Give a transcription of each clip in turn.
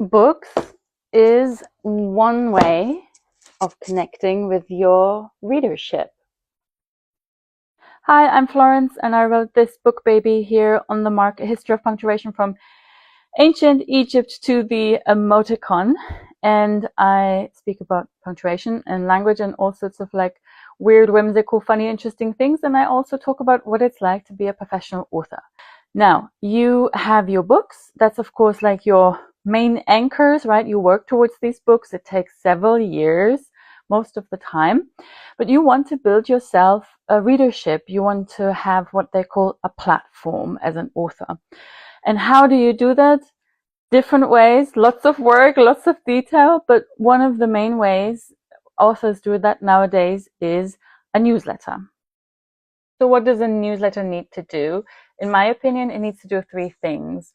Books is one way of connecting with your readership. Hi, I'm Florence, and I wrote this book baby here on the mark, A History of Punctuation from Ancient Egypt to the Emoticon. And I speak about punctuation and language and all sorts of like weird, whimsical, funny, interesting things. And I also talk about what it's like to be a professional author. Now, you have your books. That's, of course, like your main anchors, right? You work towards these books. It takes several years most of the time, but you want to build yourself a readership. You want to have what they call a platform as an author. And how do you do that? Different ways, lots of work, lots of detail, but one of the main ways authors do that nowadays is a newsletter. So what does a newsletter need to do? In my opinion, it needs to do three things.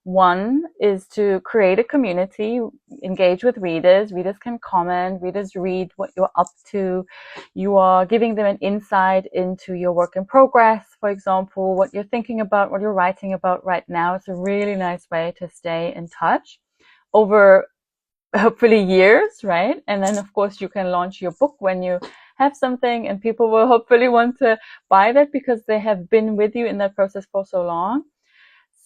One is to create a community, engage with readers. Readers can comment, readers read what you're up to. You are giving them an insight into your work in progress, for example, what you're thinking about, what you're writing about right now. It's a really nice way to stay in touch over hopefully years, right? And then of course you can launch your book when you have something, and people will hopefully want to buy that because they have been with you in that process for so long.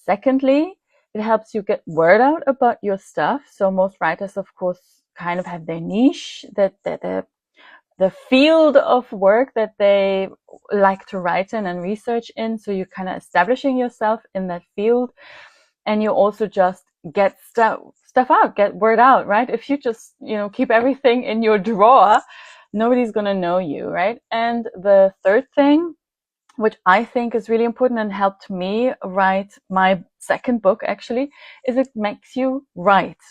Secondly, it helps you get word out about your stuff. So most writers, of course, kind of have their niche, that the field of work that they like to write in and research in. So you're kind of establishing yourself in that field, and you also just get stuff out, get word out, right? If you just, keep everything in your drawer, nobody's going to know you, right? And the third thing, which I think is really important and helped me write my second book actually, is it makes you write.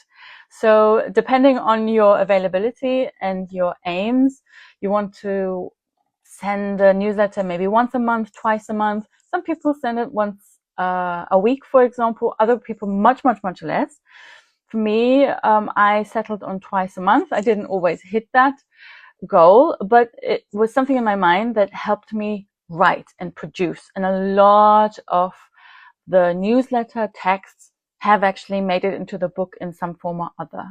So depending on your availability and your aims, you want to send a newsletter maybe once a month, twice a month. Some people send it once a week, for example. Other people much, much, much less. For me, I settled on twice a month. I didn't always hit that goal, but it was something in my mind that helped me write and produce. And a lot of the newsletter texts have actually made it into the book in some form or other.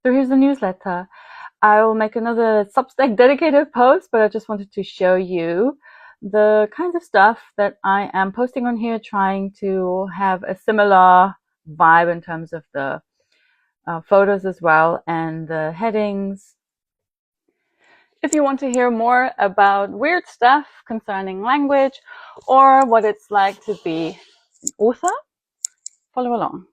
So here's the newsletter. I will make another Substack dedicated post, but I just wanted to show you the kinds of stuff that I am posting on here, trying to have a similar vibe in terms of the photos as well and the headings. If you want to hear more about weird stuff concerning language or what it's like to be an author, follow along.